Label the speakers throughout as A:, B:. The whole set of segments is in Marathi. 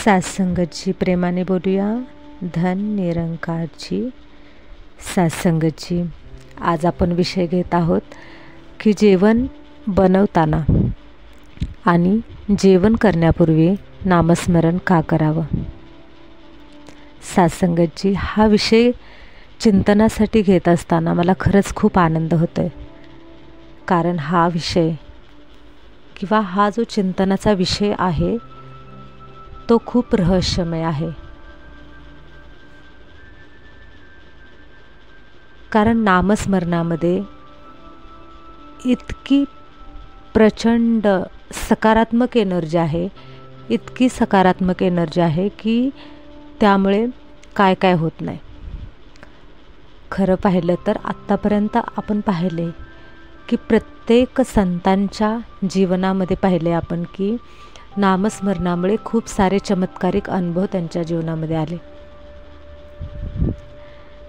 A: सात्संगतची प्रेमाने बोलूया. धन निरंकारची सात्संगतची. आज आपण विषय घेत आहोत की जेवण बनवताना आणि जेवण करण्यापूर्वी नामस्मरण का करावं. सात्संगतची हा विषय चिंतनासाठी घेत असताना मला खरंच खूप आनंद होतोय. कारण हा विषय किंवा हा जो चिंतनाचा विषय आहे तो खूप रहस्यमय आहे. कारण नामस्मरणामध्ये इतकी प्रचंड सकारात्मक एनर्जी आहे, इतकी सकारात्मक एनर्जी आहे की त्यामुळे काय काय होत नाही. खरं पाहिलं तर आत्तापर्यंत आपण पाहिले की प्रत्येक संतांच्या जीवनामध्ये पाहिले आपण की नामस्मरणामुळे खूप सारे चमत्कारिक अनुभव त्यांच्या जीवनामध्ये आले.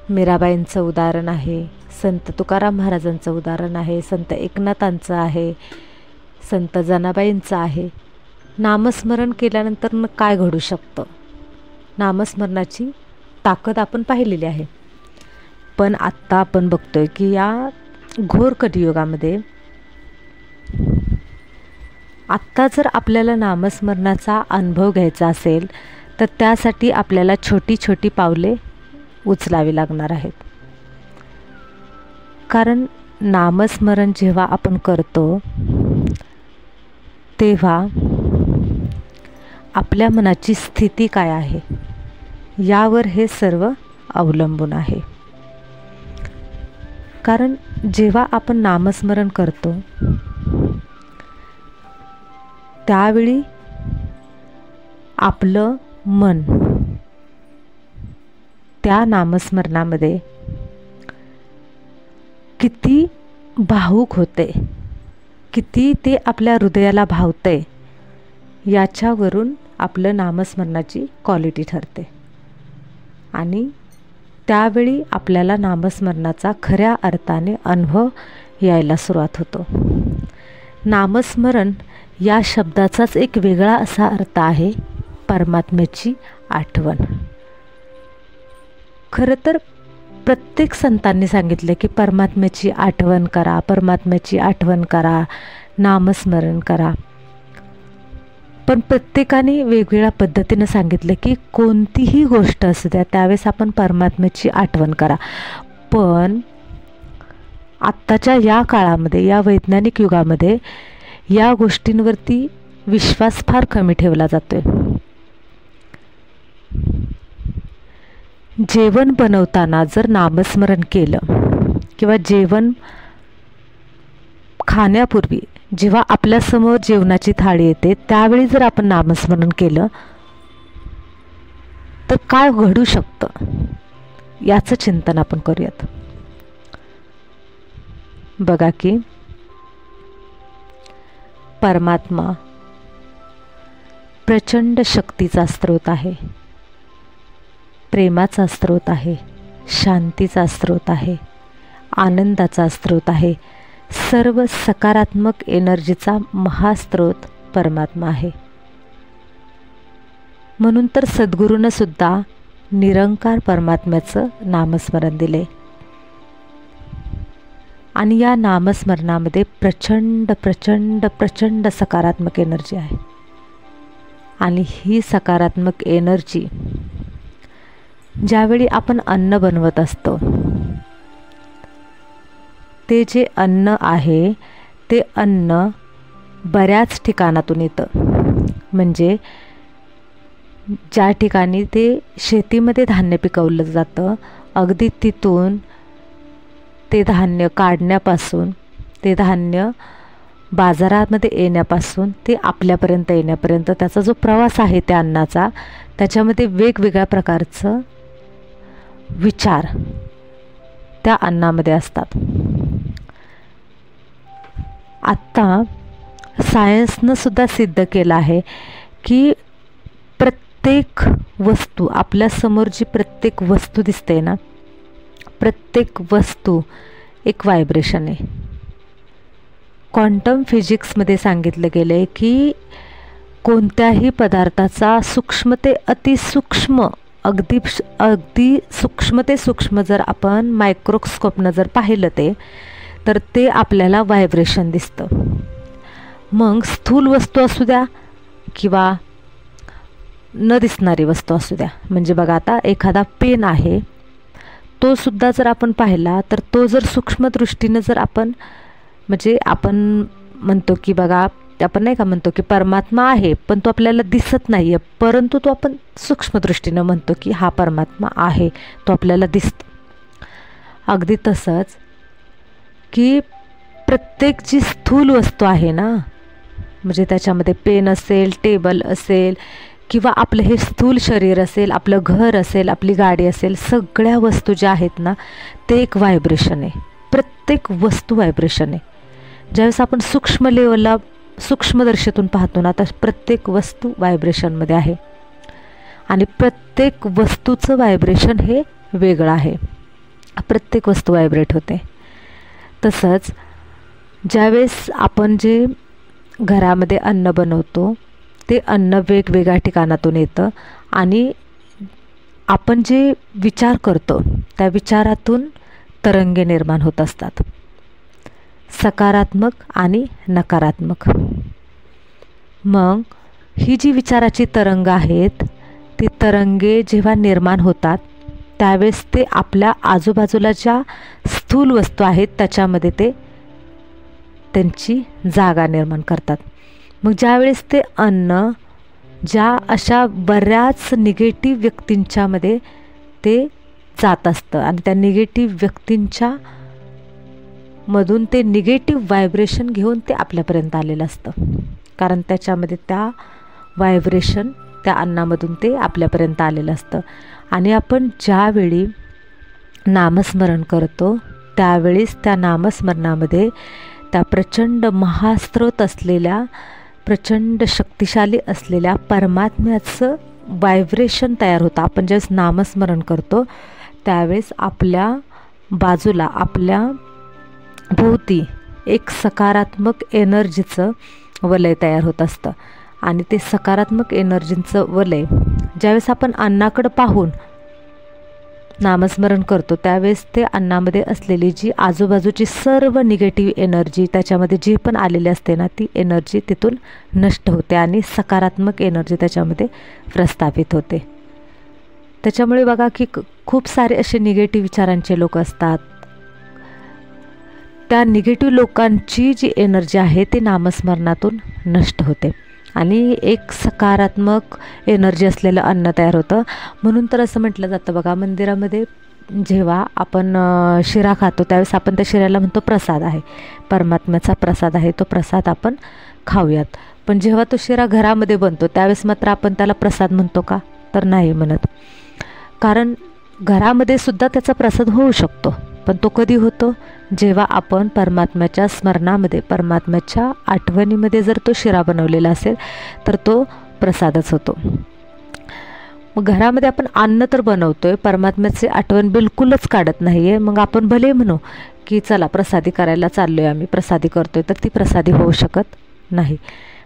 A: मीराबाईंचं उदाहरण आहे, संत तुकाराम महाराजांचं उदाहरण आहे, संत एकनाथांचं आहे, संत जनाबाईंचं आहे. नामस्मरण केल्यानंतर काय घडू शकतं, नामस्मरणाची ताकद आपण पाहिलेली आहे. पण आत्ता आपण बघतोय की या घोर कलियुगामध्ये आत्ता जर आपल्याला नामस्मरणाचा अनुभव घ्यायचा असेल तर त्यासाठी आपल्याला छोटी छोटी पावले उचलावी लागणार आहेत. कारण नामस्मरण जेव्हा आपण करतो तेव्हा आपल्या मनाची स्थिती काय आहे यावर हे सर्व अवलंबून आहे. कारण जेव्हा आपण नामस्मरण करतो त्यावेळी आपलं मन त्या नामस्मरणामध्ये किती भावुक होते, किती ते आपल्या हृदयाला भावते याच्यावरून आपलं नामस्मरणाची क्वालिटी ठरते. आणि त्यावेळी आपल्याला नामस्मरणाचा खऱ्या अर्थाने अनुभव यायला सुरुवात होतो. नामस्मरण या शब्दाचाच एक वेगळा असा अर्थ आहे, परमात्म्याची आठवण. खरं तर प्रत्येक संतांनी सांगितले की परमात्म्याची आठवण करा, परमात्म्याची आठवण करा, नामस्मरण करा. पण प्रत्येकाने वेगवेगळ्या पद्धतीनं सांगितलं की कोणतीही गोष्ट असू द्या त्यावेळेस आपण परमात्म्याची आठवण करा. पण आत्ताच्या या काळामध्ये, या वैज्ञानिक युगामध्ये या गोष्टींवरती विश्वास फार कमी ठेवला जातोय. जेवण बनवताना जर नामस्मरण केलं किंवा जेवण खाण्यापूर्वी जेव्हा आपल्यासमोर जेवणाची थाळी येते त्यावेळी जर आपण नामस्मरण केलं तर काय घडू शकतं याचं चिंतन आपण करूयात. बघा की परमात्मा प्रचंड शक्तीचा स्रोत आहे, प्रेमाचा स्रोत आहे, शांतीचा स्रोत आहे, आनंदाचा स्रोत आहे. सर्व सकारात्मक एनर्जीचा महास्रोत परमात्मा आहे. म्हणून तर सद्गुरूनं सुद्धा निरंकार परमात्म्याचं नामस्मरण दिले. आणि या नामस्मरणामध्ये प्रचंड प्रचंड प्रचंड सकारात्मक एनर्जी आहे. आणि ही सकारात्मक एनर्जी ज्यावेळी आपण अन्न बनवत असतो ते जे अन्न आहे ते अन्न बऱ्याच ठिकाणातून येतं. म्हणजे ज्या ठिकाणी ते शेतीमध्ये धान्य पिकवलं जातं अगदी तिथून ते धान्य काढण्यापासून, ते धान्य बाजारामध्ये येण्यापासून ते आपल्यापर्यंत येण्यापर्यंत त्याचा जो प्रवास आहे त्या अन्नाचा, त्याच्यामध्ये वेगवेगळ्या प्रकारचं विचार त्या अन्नामध्ये असतात. आत्ता सायन्सनं सुद्धा सिद्ध केलं आहे की प्रत्येक वस्तू, आपल्यासमोर जी प्रत्येक वस्तू दिसते ना, प्रत्येक वस्तू एक व्हायब्रेशन आहे. क्वांटम फिजिक्समध्ये सांगितलं गेलं आहे की कोणत्याही पदार्थाचा सूक्ष्म ते अतिसूक्ष्म अगदी सूक्ष्म ते सूक्ष्म जर आपण मायक्रोस्कोपनं जर पाहिलं तर ते आपल्याला व्हायब्रेशन दिसतं. मग स्थूल वस्तू असू द्या किंवा न दिसणारी वस्तू असू द्या. म्हणजे बघा आता एखादा पेन आहे, तो सुद्धा जर आपण पाहिला तर तो जर सूक्ष्म दृष्टीनं जर आपण म्हणजे आपण म्हणतो की बघा, आपण नाही का म्हणतो की परमात्मा आहे पण तो आपल्याला दिसत नाही आहे, परंतु तो आपण सूक्ष्म दृष्टीनं म्हणतो की हा परमात्मा आहे, तो आपल्याला दिसतो. अगदी तसंच की प्रत्येक जी स्थूल वस्तू आहे ना, म्हणजे त्याच्यामध्ये पेन असेल, टेबल असेल किंवा आपलं हे स्थूल शरीर असेल, आपलं घर असेल, आपली गाडी असेल, सगळ्या वस्तू ज्या आहेत ना ते एक व्हायब्रेशन आहे. प्रत्येक वस्तू व्हायब्रेशन आहे. ज्यावेळेस आपण सूक्ष्म लेवलला सूक्ष्मदर्शीतून पाहतो ना, तर प्रत्येक वस्तू व्हायब्रेशनमध्ये आहे आणि प्रत्येक वस्तूचं व्हायब्रेशन हे वेगळं आहे. प्रत्येक वस्तू व्हायब्रेट होते. तसंच ज्यावेळेस आपण जे घरामध्ये अन्न बनवतो ते अन्न वेगवेगळ्या ठिकाणातून येतं आणि आपण जे विचार करतो त्या विचारातून तरंगे निर्माण होत असतात, सकारात्मक आणि नकारात्मक. मग ही जी विचाराची तरंग आहेत ती तरंगे जेव्हा निर्माण होतात त्यावेळेस ते आपल्या आजूबाजूला ज्या स्थूल वस्तू आहेत त्याच्यामध्ये ते त्यांची जागा निर्माण करतात. मग ज्यावेळेस ते अन्न ज्या अशा बऱ्याच निगेटिव्ह व्यक्तींच्यामध्ये ते जात असतं आणि त्या निगेटिव्ह व्यक्तींच्या मधून ते निगेटिव्ह व्हायब्रेशन घेऊन ते आपल्यापर्यंत आलेलं असतं. कारण त्याच्यामध्ये त्या व्हायब्रेशन त्या अन्नामधून ते आपल्यापर्यंत आलेलं असतं. आणि आपण ज्यावेळी नामस्मरण करतो त्यावेळीच त्या नामस्मरणामध्ये त्या प्रचंड महास्रोत असलेल्या, प्रचंड शक्तिशाली असलेल्या परमात्म्याचं व्हायब्रेशन तयार होतं. आपण ज्यावेळेस नामस्मरण करतो त्यावेळेस आपल्या बाजूला, आपल्या भोवती एक सकारात्मक एनर्जीचं वलय तयार होत असतं. आणि ते सकारात्मक एनर्जीचं वलय ज्यावेळेस आपण अन्नाकडं पाहून नामस्मरण करतो त्यावेळेस ते अन्नामध्ये असलेली जी आजूबाजूची सर्व निगेटिव्ह एनर्जी त्याच्यामध्ये जी पण आलेली असते ना ती एनर्जी तिथून नष्ट होते आणि सकारात्मक एनर्जी त्याच्यामध्ये प्रस्थापित होते. त्याच्यामुळे बघा की खूप सारे असे निगेटिव्ह विचारांचे लोक असतात. त्या निगेटिव्ह लोकांची जी एनर्जी आहे ती नामस्मरणातून नष्ट होते आणि एक सकारात्मक एनर्जी असलेलं अन्न तयार होतं. म्हणून तर असं म्हटलं जातं बघा, मंदिरामध्ये जेव्हा आपण शिरा खातो त्यावेळेस आपण त्या शिऱ्याला म्हणतो प्रसाद आहे, परमात्म्याचा प्रसाद आहे, तो प्रसाद आपण खाऊयात. पण जेव्हा तो शिरा घरामध्ये बनतो त्यावेळेस मात्र आपण त्याला प्रसाद म्हणतो का? तर नाही म्हणत. कारण घरामध्ये सुद्धा त्याचा प्रसाद होऊ शकतो, पण तो कधी होतो? जेव्हा आपण परमात्म्याच्या स्मरणामध्ये, परमात्म्याच्या आठवणीमध्ये जर तो शिरा बनवलेला असेल तर तो प्रसादच होतो. मग घरामध्ये आपण अन्न तर बनवतोय, परमात्म्याची आठवण बिलकुलच काढत नाही आहे. मग आपण भले म्हणू की चला प्रसादी करायला चाललो आहे, आम्ही प्रसादी करतोय, तर ती प्रसादी होऊ शकत नाही.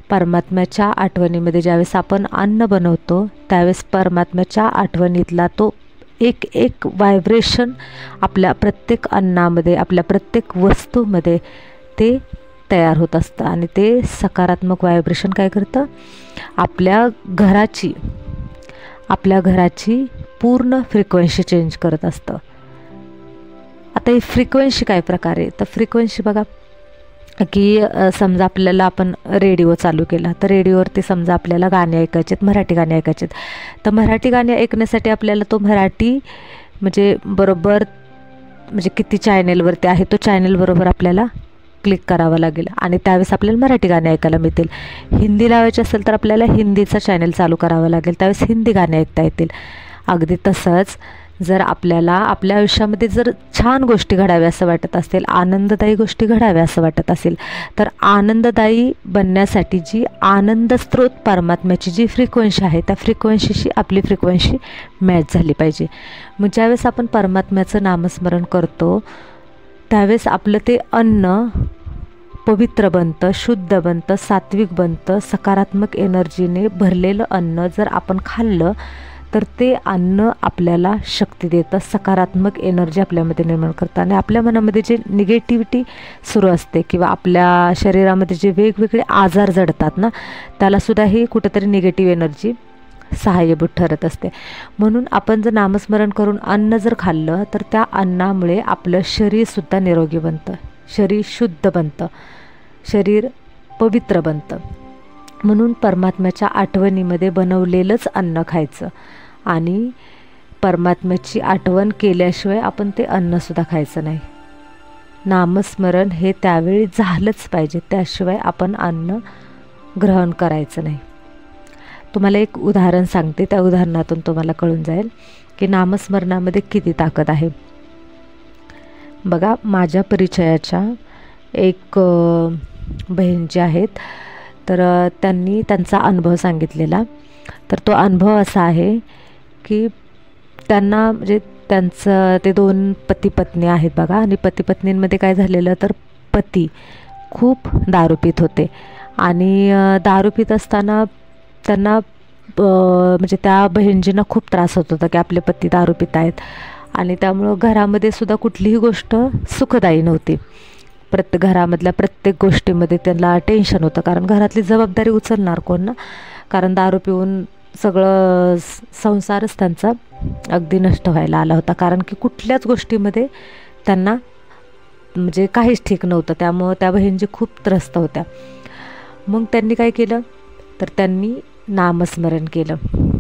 A: परमात्म्याच्या आठवणीमध्ये ज्यावेळेस आपण अन्न बनवतो त्यावेळेस परमात्म्याच्या आठवणीतला तो एक एक व्हायब्रेशन आपल्या प्रत्येक अन्नामध्ये, आपल्या प्रत्येक वस्तूमध्ये ते तयार होत असतं आणि ते सकारात्मक व्हायब्रेशन काय करतं? आपल्या घराची पूर्ण फ्रिक्वेन्सी चेंज करत असतं. आता ही फ्रिक्वेन्सी काय प्रकारे? तर फ्रिक्वेन्सी बघा की समजा आपल्याला आपण रेडिओ चालू केला तर रेडिओवरती समजा आपल्याला गाणे ऐकायचेत, मराठी गाणे ऐकायचेत, तर मराठी गाणे ऐकण्यासाठी आपल्याला तो मराठी म्हणजे बरोबर म्हणजे किती चॅनेलवरती आहे तो चॅनेल बरोबर आपल्याला क्लिक करावं लागेल आणि त्यावेळेस आपल्याला मराठी गाणे ऐकायला मिळतील. हिंदी लावायचे असेल तर आपल्याला हिंदीचा चॅनेल चालू करावं लागेल, त्यावेळेस हिंदी गाणे ऐकता येतील. अगदी तसंच जर आपल्याला आपल्या आयुष्यामध्ये जर छान गोष्टी घडाव्या असं वाटत असेल, आनंददायी गोष्टी घडाव्या असं वाटत असेल, तर आनंददायी बनण्यासाठी जी आनंद स्रोत परमात्म्याची जी फ्रिक्वेन्सी आहे त्या फ्रिक्वेन्सीशी आपली फ्रिक्वेन्सी मॅच झाली पाहिजे. मग ज्यावेळेस आपण परमात्म्याचं नामस्मरण करतो त्यावेळेस आपलं ते अन्न पवित्र बनतं, शुद्ध बनतं, सात्विक बनतं. सकारात्मक एनर्जीने भरलेलं अन्न जर आपण खाल्लं तर ते अन्न आपल्याला शक्ती देतं, सकारात्मक एनर्जी आपल्यामध्ये निर्माण करतं. आणि आपल्या मनामध्ये जे निगेटिव्हिटी सुरू असते किंवा आपल्या शरीरामध्ये जे वेगवेगळे आजार जडतात ना, त्यालासुद्धा ही कुठंतरी निगेटिव्ह एनर्जी सहाय्यभूत ठरत असते. म्हणून आपण जर नामस्मरण करून अन्न जर खाल्लं तर त्या अन्नामुळे आपलं शरीरसुद्धा निरोगी बनतं, शरीर शुद्ध बनतं, शरीर पवित्र बनतं. म्हणून परमात्म्याच्या आठवणीमध्ये बनवलेलंच अन्न खायचं आणि परमात्म्याची आठवण केल्याशिवाय आपण ते अन्नसुद्धा खायचं नाही. नामस्मरण हे त्यावेळी झालंच पाहिजे, त्याशिवाय आपण अन्न ग्रहण करायचं नाही. तुम्हाला एक उदाहरण सांगते, त्या उदाहरणातून तुम्हाला कळून जाईल की नामस्मरणामध्ये किती ताकद आहे. बघा, माझ्या परिचयाच्या एक बहीण जे आहेत तर त्यांनी त्यांचा अनुभव सांगितलेला. तर तो अनुभव असा आहे की त्यांना म्हणजे त्यांचं ते 2 पती पत्नी आहेत बघा. आणि पती पत्नींमध्ये काय झालेलं तर पती खूप दारू पीत होते आणि दारू पीत असताना त्यांना म्हणजे त्या बहिणजींना खूप त्रास होत होता की आपले पती दारू पित आहेत आणि त्यामुळं घरामध्ये सुद्धा कुठलीही गोष्ट सुखदायी नव्हती. घरामधल्या प्रत्येक गोष्टीमध्ये त्यांना टेन्शन होतं, कारण घरातली जबाबदारी उचलणार कोण ना, कारण दारू पिऊन सगळं संसारच त्यांचा अगदी नष्ट व्हायला आला होता. कारण की कुठल्याच गोष्टीमध्ये त्यांना म्हणजे काहीच ठीक नव्हतं, त्यामुळं त्या बहिणजी खूप त्रस्त होत्या. मग त्यांनी काय केलं तर त्यांनी नामस्मरण केलं.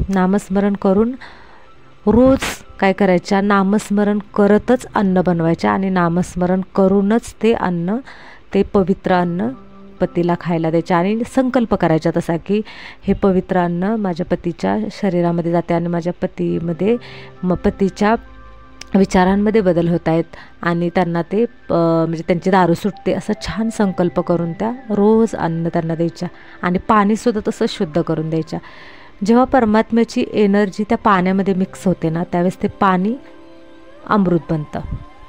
A: नामस्मरण करून रोज काय करायच्या, नामस्मरण करतच अन्न बनवायच्या आणि नामस्मरण करूनच ते अन्न, ते पवित्र अन्न पतीला खायला द्यायच्या आणि संकल्प करायचा तसा की हे पवित्र अन्न माझ्या पतीच्या शरीरामध्ये जाते आणि माझ्या पतीच्या विचारांमध्ये बदल होत आहेत आणि त्यांना ते म्हणजे त्यांची दारू सुटते, असा छान संकल्प करून त्या रोज अन्न त्यांना द्यायच्या आणि पाणीसुद्धा तसं शुद्ध करून द्यायच्या. जेव्हा परमात्म्याची एनर्जी त्या पाण्यामध्ये मिक्स होते ना, त्यावेळेस ते पाणी अमृत बनतं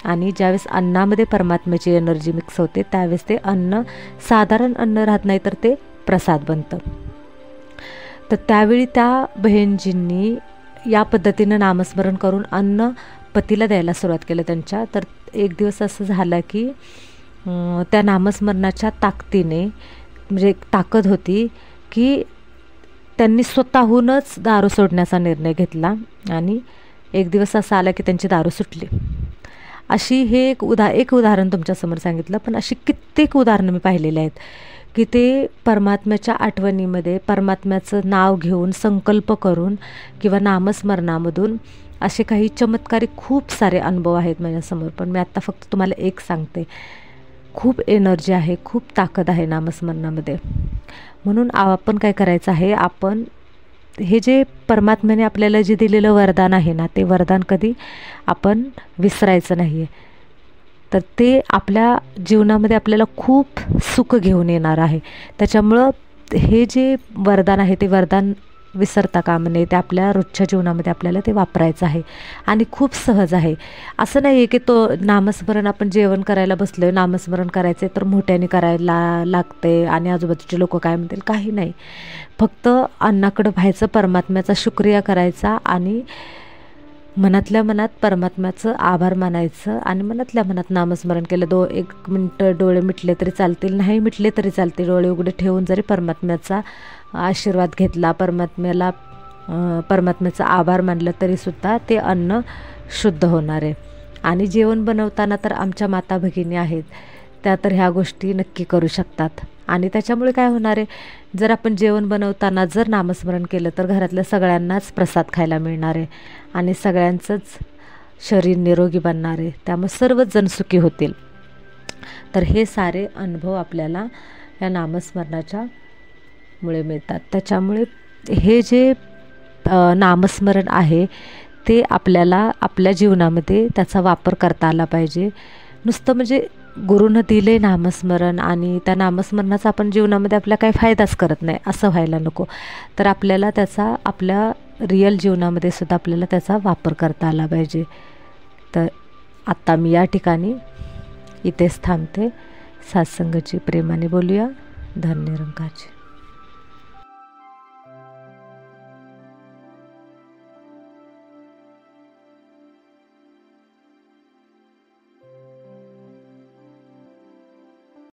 A: आणि ज्यावेळेस अन्नामध्ये परमात्म्याची एनर्जी मिक्स होते त्यावेळेस ते अन्न साधारण अन्न राहत नाही तर ते प्रसाद बनतं. तर त्यावेळी त्या बहिणजींनी या पद्धतीनं नामस्मरण करून अन्न पतीला द्यायला सुरुवात केलं त्यांच्या. तर एक दिवस असं झालं की त्या नामस्मरणाच्या ताकदीने म्हणजे एक ताकद होती की त्यांनी स्वतःहूनच दारू सोडण्याचा निर्णय घेतला आणि एक दिवस असा आला की त्यांची दारू सुटली. अशी हे एक उदाहरण तुमच्यासमोर सांगितलं, पण अशी कित्येक उदाहरणं मी पाहिलेली आहेत की ते परमात्म्याच्या आठवणीमध्ये परमात्म्याचं नाव घेऊन संकल्प करून किंवा नामस्मरणामधून असे काही चमत्कारी खूप सारे अनुभव आहेत माझ्यासमोर. पण मी आत्ता फक्त तुम्हाला एक सांगते, खूप एनर्जी आहे, खूप ताकद आहे नामस्मरणामध्ये. म्हणून आपण काय करायचं आहे, आपण हे जे परमात्म्याने आपल्याला जे दिलेलं वरदान आहे ना, ते वरदान कधी आपण विसरायचं नाही आहे. तर ते आपल्या जीवनामध्ये आपल्याला खूप सुख घेऊन येणार आहे. त्याच्यामुळं हे जे वरदान आहे ते वरदान विसरता कामा नये, ते आपल्या रोजच्या जीवनामध्ये आपल्याला ते वापरायचं आहे आणि खूप सहज आहे. असं नाही आहे की तो नामस्मरण आपण जेवण करायला बसलो, नामस्मरण करायचं तर मोठ्याने करायला लागते आणि आजूबाजूचे लोक काय म्हणतील, काही नाही. फक्त अन्नाकडं व्हायचं, परमात्म्याचा शुक्रिया करायचा आणि मनातल्या मनात परमात्म्याचं आभार मानायचं आणि मनातल्या मनात नामस्मरण केलं. 1 मिनटं डोळे मिटले तरी चालतील, नाही मिटले तरी चालते, डोळे उघडे ठेवून जरी परमात्म्याचा आशीर्वाद घेतला, परमात्म्याचा आभार मानलं तरीसुद्धा ते अन्न शुद्ध होणार आहे. आणि जेवण बनवताना तर आमच्या माता भगिनी आहेत, त्या तर ह्या गोष्टी नक्की करू शकतात. आणि त्याच्यामुळे काय होणार आहे, जर आपण जेवण बनवताना जर नामस्मरण केलं तर घरातल्या सगळ्यांनाच प्रसाद खायला मिळणार आहे आणि सगळ्यांचंच शरीर निरोगी बनणार आहे, त्यामुळे सर्वच जण सुखी होतील. तर हे सारे अनुभव आपल्याला या नामस्मरणाच्या मुळे मिळतात. त्याच्यामुळे हे जे नामस्मरण आहे ते आपल्याला आपल्या जीवनामध्ये त्याचा वापर करता आला पाहिजे. नुसतं म्हणजे गुरुनं दिले नामस्मरण आणि त्या नामस्मरणाचा आपण जीवनामध्ये आपला काही फायदाच करत नाही असं व्हायला नको. तर आपल्याला त्याचा आपल्या रिअल जीवनामध्ये सुद्धा आपल्याला त्याचा वापर करता आला पाहिजे. तर आत्ता मी या ठिकाणी इथेच थांबते. सात्संगाची प्रेमाने बोलूया. धन निरंकारची.